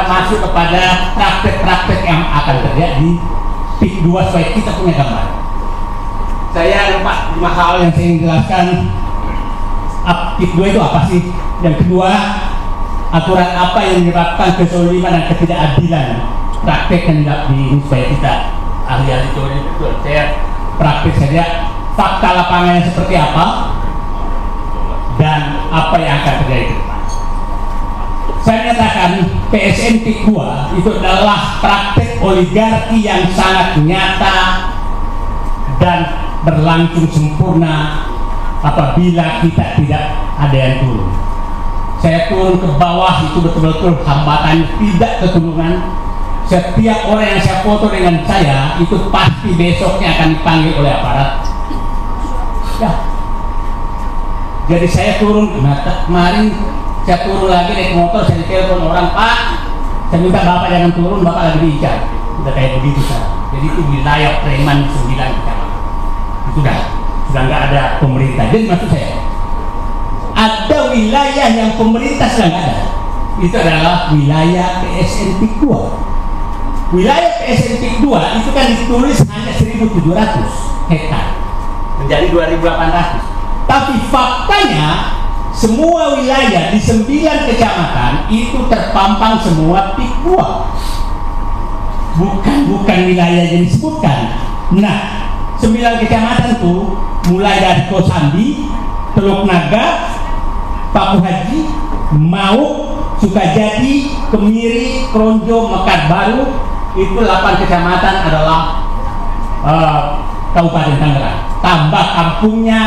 kita masuk kepada praktek-praktek yang akan terjadi di PIK 2 supaya kita punya gambar. Saya lupa 5 hal yang saya ingin jelaskan. PIK 2 itu apa sih? Yang kedua, aturan apa yang menyebabkan kezaliman dan ketidakadilan praktek yang ini supaya kita ahli-ahli teori betul. Saya praktek saja fakta lapangannya seperti apa dan apa yang akan terjadi ke depan. Saya nyatakan PSN PIK 2 itu adalah praktek oligarki yang sangat nyata dan berlangsung sempurna apabila kita tidak ada yang turun. Saya turun ke bawah itu betul-betul hambatan, tidak ketulungan. Setiap orang yang saya foto dengan saya itu pasti besoknya akan dipanggil oleh aparat. Ya. Jadi saya turun, kemarin saya turun lagi naik motor, saya telepon orang, Pak, saya minta Bapak jangan turun, Bapak lagi diikat. Udah kayak begitu saya. Jadi itu wilayah Preman 9 kecamatan. Itu sudah nggak ada pemerintah. Jadi maksud saya, ada wilayah yang pemerintah sudah nggak ada. Itu adalah wilayah PSN PIK 2. Wilayah PSN PIK 2 itu kan ditulis hanya 1.700 hektar menjadi 2.800. Tapi faktanya semua wilayah di 9 kecamatan itu terpampang semua PIK 2. Bukan wilayah yang disebutkan. Nah, 9 kecamatan tuh mulai dari Kosambi, Teluk Naga, Paku Haji, Mauk, Sukajadi, Kemiri, Kronjo, Mekar Baru, itu 8 kecamatan adalah Kabupaten Tangerang. Tambah kampungnya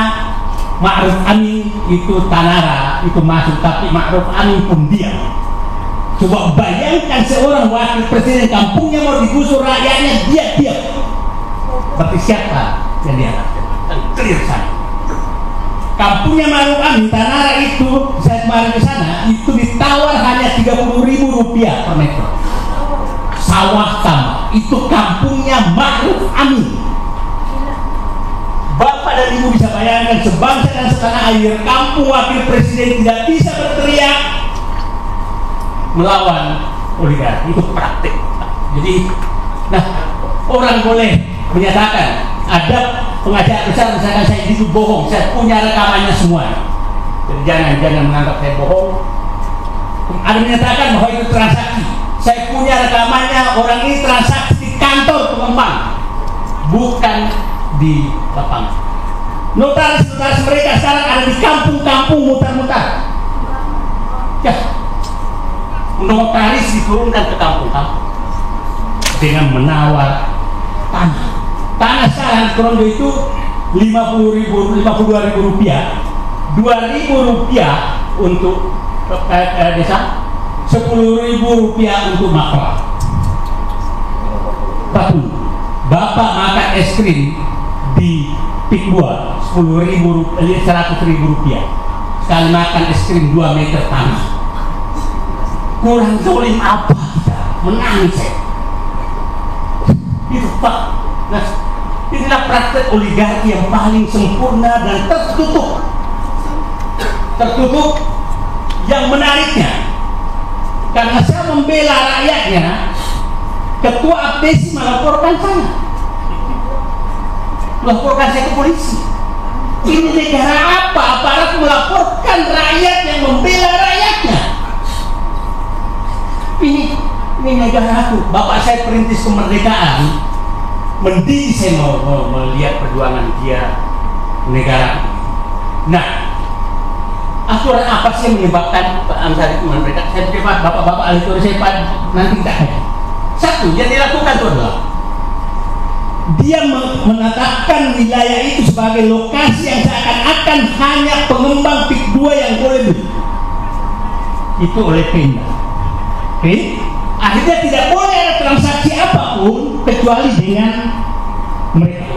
Ma'ruf Amin itu Tanara, itu masuk, tapi Ma'ruf Amin pun diam. Coba bayangkan seorang wakil presiden kampungnya mau digusur rakyatnya, dia diam. Berarti siapa yang diataskan? Kan clear sana. Kampungnya Ma'ruf Amin, Tanara itu, saya kemarin ke sana, itu ditawar hanya Rp30.000 per meter. Sawah tambah, itu kampungnya Ma'ruf Amin. Bapak dan Ibu bisa bayangkan sebangsa dan setanah air, kampung wakil presiden tidak bisa berteriak melawan oligarki. Itu praktik. Jadi, nah, orang boleh menyatakan ada pengacara besar misalkan saya itu bohong, saya punya rekamannya semua. Jadi jangan menganggap saya bohong. Ada menyatakan bahwa itu transaksi, saya punya rekamannya, orang ini transaksi di kantor pengembang, bukan di lapangan. Notaris mereka sekarang ada di kampung-kampung mutar-mutar. Ya, notaris diturunkan ke kampung-kampung dengan menawar tanah. Tanah sekarang di Kronjo itu Rp52.000, Rp2.000 untuk desa, Rp10.000 untuk maklar. Bapak makan es krim di PIK 2 Rp100.000 sekali makan es krim 2 meter tanah. Kurang zolim apa kita? Menangis saya. Itu Pak. Nah, inilah praktek oligarki yang paling sempurna dan tertutup. Yang menariknya, karena saya membela rakyatnya, Ketua APDESI melaporkan saya ke polisi. Ini negara apa? Aparat melaporkan rakyat yang membela rakyatnya. Ini negara aku. Bapak saya perintis kemerdekaan, mendidik saya mau melihat perjuangan dia negara. Nah, aturan apa sih yang menyebabkan Ansari itu mereka? Saya pikir bapak-bapak ahli teori saya nanti kita haji. Satu yang dilakukan itu adalah dia menetapkan wilayah itu sebagai lokasi yang seakan-akan hanya pengembang PIK 2 yang boleh beli. Itu oleh Pemda. Oke? Akhirnya tidak boleh ada transaksi apapun kecuali dengan mereka.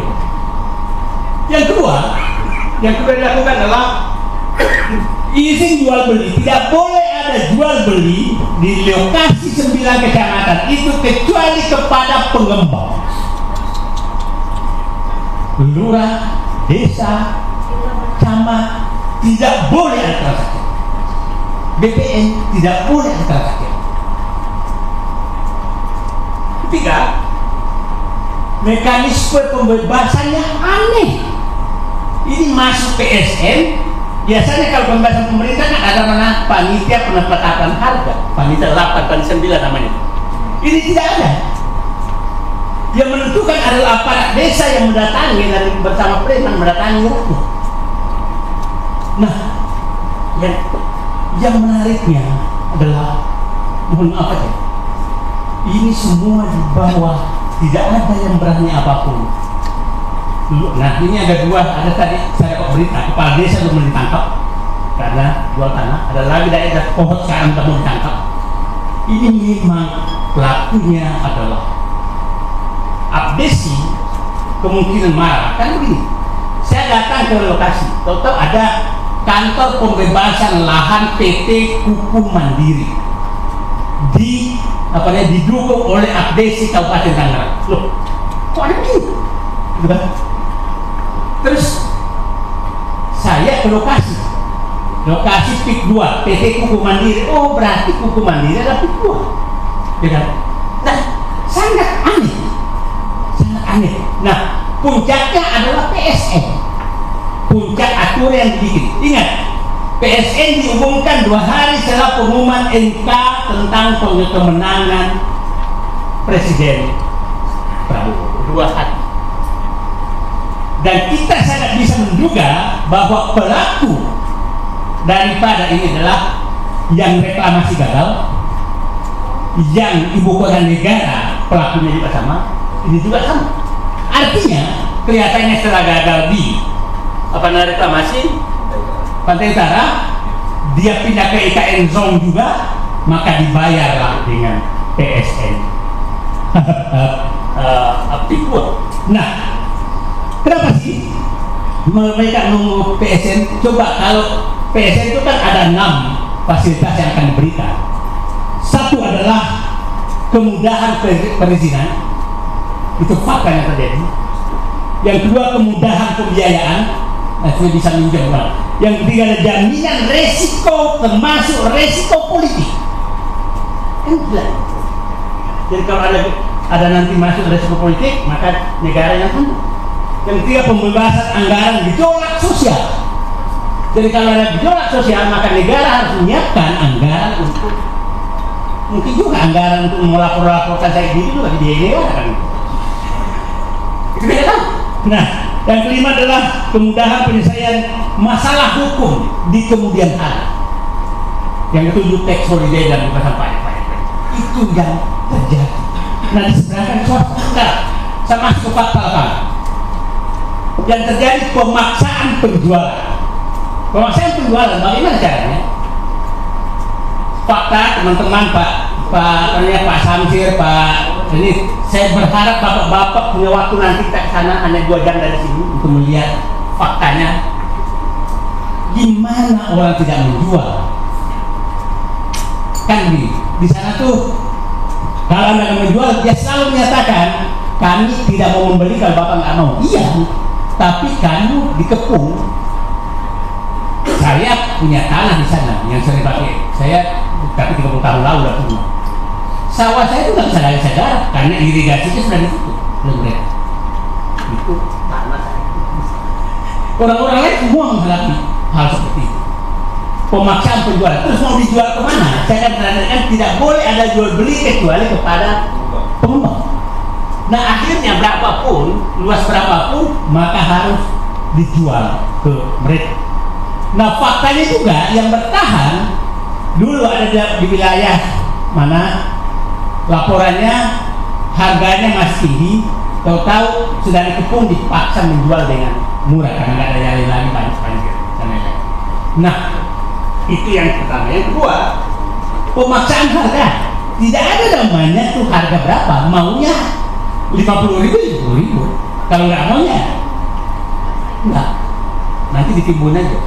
Yang kedua dilakukan adalah izin jual beli. Tidak boleh ada jual beli di lokasi 9 kecamatan itu kecuali kepada pengembang. Lurah, desa, camat tidak boleh ada transaksi. BPN tidak boleh ada transaksi. Ketiga, mekanisme pembebasannya aneh. Ini masuk PSN. Biasanya kalau pembebasan pemerintah kan ada mana panitia penetapan harga, panitia 8, panitia 9 namanya. Ini tidak ada. Yang menentukan adalah aparat desa yang mendatangi dan bersama preman mendatangi rakyat. Nah, yang menariknya adalah, mohon maaf aja, ini semua di bawah, tidak ada yang berani apapun. Nah, ini ada dua, ada tadi saya dapat berita, kepala desa belum ditangkap karena jual tanah, ada lagi daerah pohon sekarang belum ditangkap. Ini memang pelakunya adalah abdesi, kemungkinan marah. Kan begini, saya datang ke lokasi, tahu-tahu ada kantor pembebasan lahan PT Kuku Mandiri didukung oleh abdesi Kabupaten Tangerang. Loh, kok ada begini? Terus saya ke lokasi PIK 2 PT Kuku Mandiri. Oh, berarti Kuku Mandiri adalah PIK 2, ya kan? Nah, sangat aneh. Nah, puncaknya adalah PSN. Puncak aturan yang dibikin. Ingat, PSN diumumkan 2 hari setelah pengumuman MK tentang kemenangan Presiden Prabowo. 2 hari. Dan kita sangat bisa menduga bahwa pelaku daripada ini adalah yang reklamasi gagal, yang ibu kota negara pelakunya juga sama, ini juga sama. Artinya kelihatannya setelah gagal di reklamasi Pantai Utara, dia pindah ke IKN Zone juga, maka dibayarlah dengan PSN. Nah, kenapa sih mereka nunggu PSN? Coba kalau PSN itu kan ada 6 fasilitas yang akan diberikan. Satu adalah kemudahan perizinan, itu fakta yang terjadi. Yang kedua, kemudahan pembiayaan, itu bisa minjam uang. Yang ketiga, ada jaminan resiko, termasuk resiko politik. Kan jelas. Jadi kalau ada nanti masuk resiko politik, maka negara yang tanggung. Yang ketiga, pembebasan anggaran gejolak sosial. Jadi kalau ada gejolak sosial, maka negara harus menyiapkan anggaran untuk, mungkin juga anggaran untuk melapor-laporkan saya gitu juga di negara kan. Itu beda kan? Nah, yang kelima adalah kemudahan penyelesaian masalah hukum di kemudian hari. Yang ketujuh, tax holiday dan pembebasan pajak. Itu yang terjadi. Nah, di sebelah kan swasta. Sama masuk ke fakta kan? Yang terjadi pemaksaan penjualan. Pemaksaan penjualan, bagaimana caranya? Fakta teman-teman, Pak Samsir, Pak ini, saya berharap bapak-bapak punya waktu nanti kita kesana hanya 2 jam dari sini untuk melihat faktanya. Gimana orang tidak menjual? Kan begini, di sana tuh kalau Anda menjual, dia selalu menyatakan kami tidak mau membeli kalau bapak nggak mau. Iya, tapi kamu dikepung. Saya punya tanah di sana yang sering pakai. Saya tapi 30 tahun lalu udah punya. Sawah saya itu nggak bisa lagi saya garap karena irigasinya sudah ditutup oleh mereka. Itu tanah saya. Orang-orang lain semua menghadapi hal seperti itu. Pemaksaan penjualan. Terus mau dijual kemana? Saya akan terangkan tidak boleh ada jual beli kecuali kepada pengembang. Nah, akhirnya berapapun, luas berapapun, maka harus dijual ke mereka. Nah, faktanya juga yang bertahan dulu ada di wilayah mana laporannya harganya masih tinggi, tahu-tahu sudah dikepung dipaksa menjual dengan murah karena nggak ada yang lagi banyak dan lain-lain. Nah, itu yang pertama. Yang kedua, pemaksaan harga. Tidak ada namanya tuh harga berapa, maunya 50.000, 70.000. Kalau nggak maunya enggak, nanti ditimbun aja.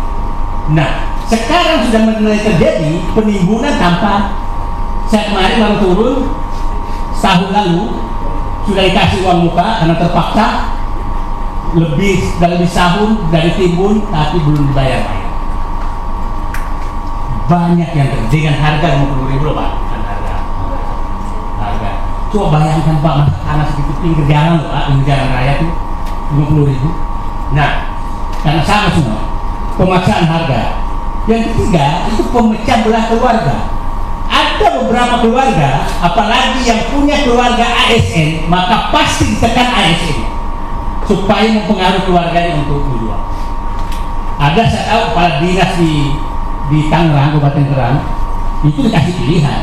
Nah, sekarang sudah mulai terjadi penimbunan tanpa. Saya kemarin baru turun setahun lalu sudah dikasih uang muka karena terpaksa lebih tahun dari timbun tapi belum dibayar. Banyak yang terjadi dengan harga 50.000 loh Pak, harga. Coba bayangkan Pak, masa tanah segitu pinggir jalan loh Pak, pinggir jalan raya tuh 50.000. Nah, karena sama semua pemaksaan harga. Yang ketiga itu pemecah belah keluarga. Ada beberapa keluarga, apalagi yang punya keluarga ASN, maka pasti ditekan ASN supaya mempengaruhi keluarganya untuk menjual. Ada saya tahu kepala dinas di Tangerang, Kabupaten Tangerang, itu dikasih pilihan.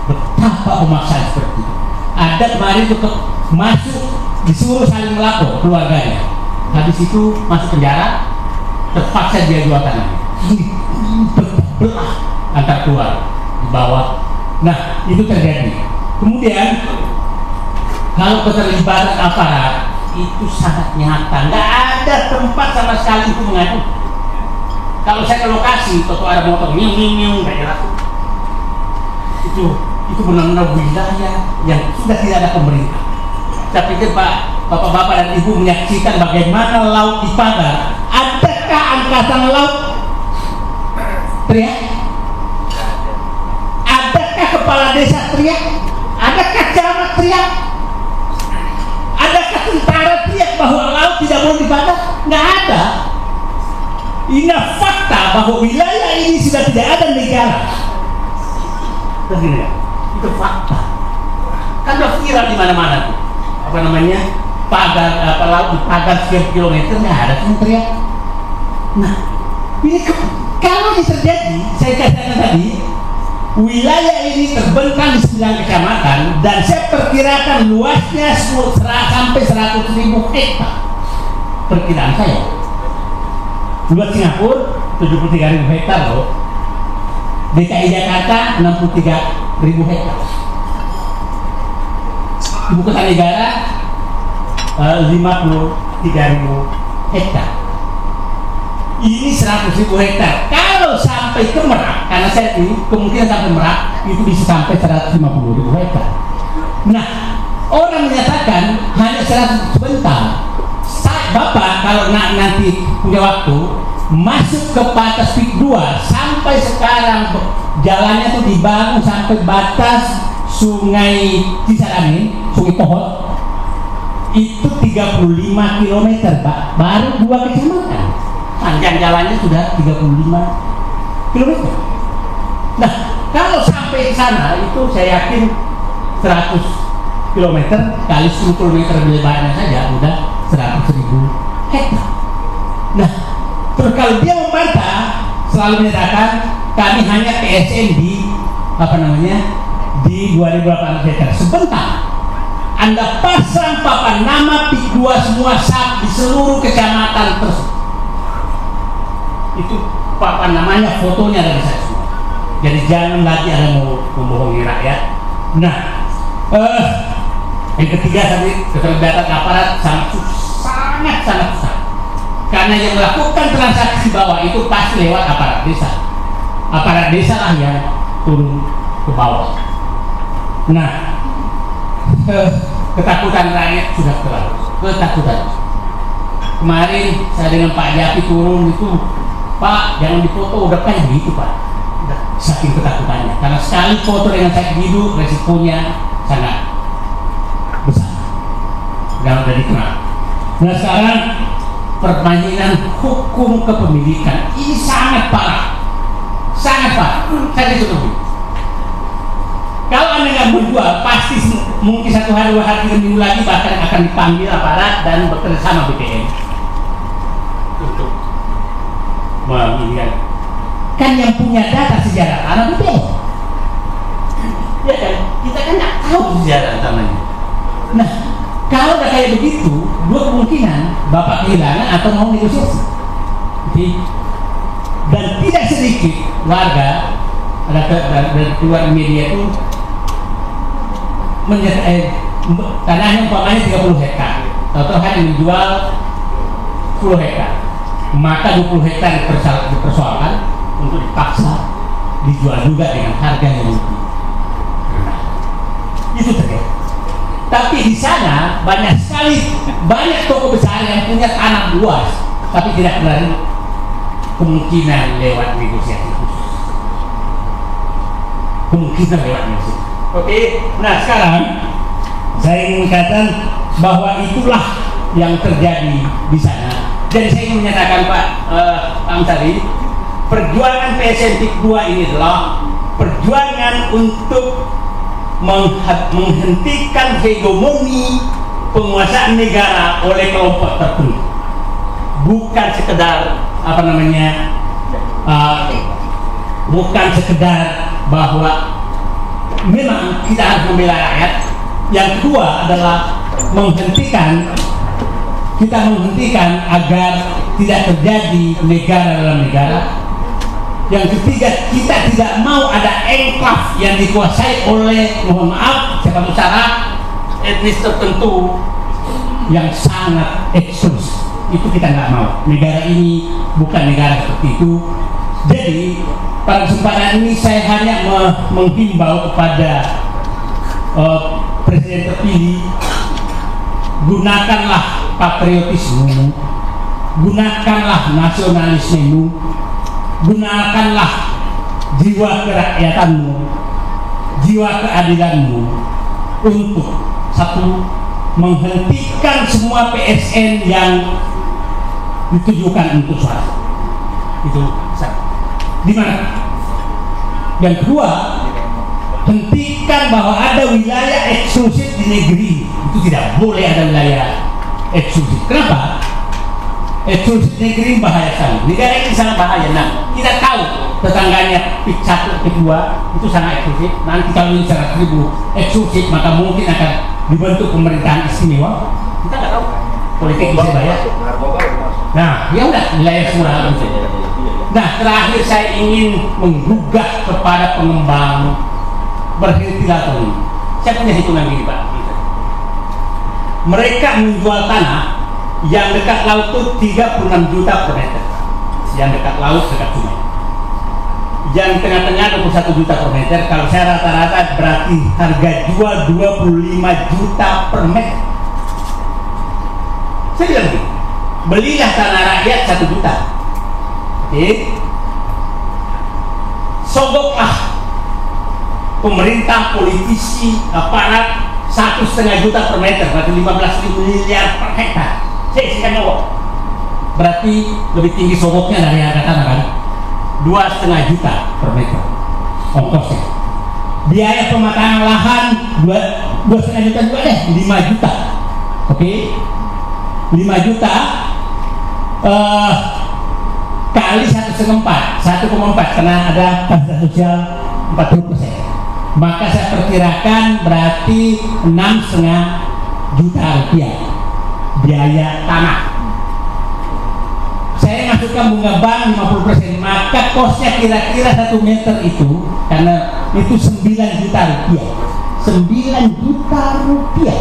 Betapa pemaksaan seperti itu. Ada kemarin itu masuk disuruh saling melapor keluarganya. Habis itu masuk penjara, terpaksa dia jual tanahnya. Ini berbelah antar keluarga di bawah. Nah, itu terjadi. Kemudian kalau keterlibatan aparat itu sangat nyata. Nggak ada tempat sama sekali itu mengadu. Kalau saya ke lokasi, trotoar motor, nyung kayak jelas. Itu benar-benar wilayah yang sudah tidak ada pemerintah. Saya pikir Pak, Bapak-bapak dan Ibu menyaksikan bagaimana laut di Pagar. Adakah angkatan laut teriak? Adakah kepala desa teriak? Adakah camat teriak? Adakah tentara teriak bahwa laut tidak boleh dibakar? Nggak ada. Ini fakta bahwa wilayah ini sudah tidak ada negara. Itu fakta. Kan udah viral di mana-mana tuh. Apa namanya? Pagar laut di Pagar sekian kilometer nggak ada yang teriak. Nah, ini kalau ini terjadi, saya katakan tadi, wilayah ini terbentang di 9 kecamatan dan saya perkirakan luasnya sampai 100.000 hektar. Perkiraan saya. Luas Singapura 73.000 hektar loh. DKI Jakarta 63.000 hektar. Ibu kota negara 53.000 hektar. Ini 100.000 hektar. Kalau sampai ke Merak, karena saya ini kemungkinan sampai Merak itu bisa sampai 150.000 hektar. Nah, orang menyatakan hanya 100 sebentar. Bapak kalau nanti punya waktu masuk ke batas PIK 2 sampai sekarang jalannya tuh dibangun sampai batas Sungai Cisadane, Sungai Pohon itu 35 km Pak, baru 2 kecamatan. Panjang jalannya sudah 35 km. Nah, kalau sampai ke sana itu saya yakin 100 km kali 10 km lebarnya saja udah 100.000 hektar. Nah, terus kalau dia membantah selalu menyatakan kami hanya PSN di di 2.800 hektar. Sebentar, Anda pasang papan nama PIK 2 semua di seluruh kecamatan tersebut. Itu papan namanya, fotonya ada di saya semua. Jadi jangan lagi ada mau membohongi rakyat. Nah, yang ketiga tadi keterlibatan aparat sangat susah. Karena yang melakukan transaksi bawah itu pasti lewat aparat desa. Aparat desa lah yang turun ke bawah. Nah, ketakutan rakyat sudah terlalu. Ketakutan. Kemarin saya dengan Pak Japi turun itu, Pak jangan difoto, udah kayak gitu Pak. Saking ketakutannya. Karena sekali foto dengan saya hidup, resikonya sangat besar. Dan udah dikenal. Nah sekarang permainan hukum kepemilikan ini sangat parah. Saya ditutupi. Kalau Anda nggak menjual, pasti mungkin 1 hari, 2 hari, 3 minggu lagi bahkan akan dipanggil aparat dan bekerja sama BPN untuk memilih. Kan yang punya data sejarah anak BPN. Ya kan, kita kan nggak tahu sejarah namanya. Nah, kalau udah kayak begitu, 2 kemungkinan Bapak kehilangan atau mau negosiasi. Jadi, dan tidak sedikit warga dari keluar media itu tanahnya umpamanya 30 hektar, atau hanya menjual 10 hektar, maka 20 hektar dipersoalkan untuk dipaksa dijual juga dengan harga yang lebih rendah. Itu terjadi. Tapi di sana banyak toko besar yang punya tanah luas, tapi tidak melalui kemungkinan lewat negosiasi khusus. Oke, nah sekarang saya ingin katakan bahwa itulah yang terjadi di sana. Jadi saya ingin menyatakan Pak Amsari, perjuangan PSN PIK 2 ini adalah perjuangan untuk menghentikan hegemoni penguasaan negara oleh kelompok tertentu, bukan sekedar bukan sekedar bahwa memang kita harus membela rakyat. Yang kedua adalah kita menghentikan agar tidak terjadi negara dalam negara. Yang ketiga, kita tidak mau ada enklave yang dikuasai oleh, mohon maaf, siapa bicara, etnis tertentu yang sangat eksklusif. Itu kita nggak mau. Negara ini bukan negara seperti itu. Jadi pada kesempatan ini saya hanya menghimbau kepada Presiden terpilih, gunakanlah patriotisme, gunakanlah nasionalismemu, gunakanlah jiwa kerakyatanmu, jiwa keadilanmu untuk satu, menghentikan semua PSN yang ditujukan untuk swasta. Itu satu. Di mana? Yang kedua, hentikan bahwa ada wilayah eksklusif di negeri. Itu tidak boleh ada wilayah eksklusif. Kenapa? Eksklusif negeri bahaya sekali. Negara ini sangat bahaya. Nah, kita tahu tetangganya PIK 1, PIK 2 itu sangat eksklusif. Nanti kalau ini 100.000 eksklusif, maka mungkin akan dibentuk pemerintahan istimewa. Kita nggak tahu. Politik bisa bayar. Nah, ya udah wilayah semua harus. Nah, terakhir saya ingin menggugah kepada pengembang, berhentilah ini. Saya punya hitungan gini Pak. Mereka menjual tanah yang dekat laut itu 36 juta per meter. Yang dekat laut, dekat sungai. Yang tengah-tengah 21 juta per meter. Kalau saya rata-rata berarti harga jual 25 juta per meter. Saya bilang begini, belilah tanah rakyat 1 juta. Oke. Sogoklah pemerintah, politisi, aparat 1,5 juta per meter, berarti 15.000 miliar per hektar. Saya isikan nyogok. Berarti lebih tinggi sogoknya dari harga tanah kan? 2,5 juta per meter ongkosnya. Biaya pematangan lahan 2,5 juta juga deh, 5 juta. Oke. 5 juta kali 1,4 karena ada fasilitas sosial 40%. Maka saya perkirakan berarti 6,5 juta rupiah biaya tanah. Saya masukkan bunga bank 50%, maka kosnya kira-kira 1 meter itu, karena itu 9 juta rupiah. 9 juta rupiah.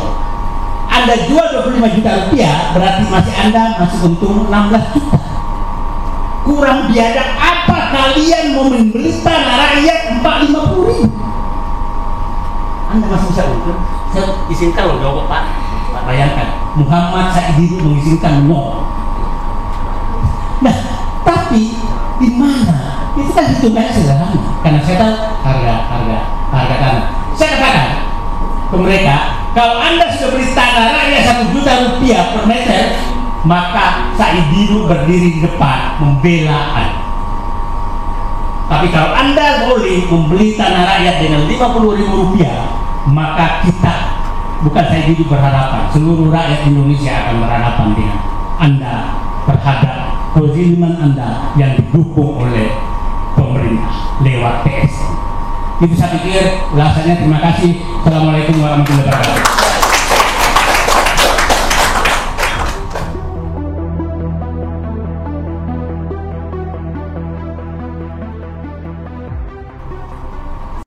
Anda jual 25 juta rupiah, berarti Anda masih untung 16 juta. Kurang biadab apa kalian mau membeli tanah rakyat 450.000? Anda masih bisa untung. Saya izinkan loh jawab Pak. Pak bayangkan, Muhammad Said mengizinkan menyogok. Nah, tapi di mana? Itu kan hitungannya sederhana. Karena saya tahu harga tanah. Saya katakan ke mereka, kalau Anda sudah beli tanah rakyat 1 juta rupiah per meter, maka Saididu berdiri di depan membela Anda. Tapi kalau Anda boleh membeli tanah rakyat dengan 50.000 rupiah, maka kita, bukan Saididu berharapan, seluruh rakyat Indonesia akan berhadapan dengan Anda terhadap kezaliman Anda yang didukung oleh pemerintah lewat PSN. Itu saya pikir ulasannya. Terima kasih. Assalamualaikum warahmatullahi wabarakatuh.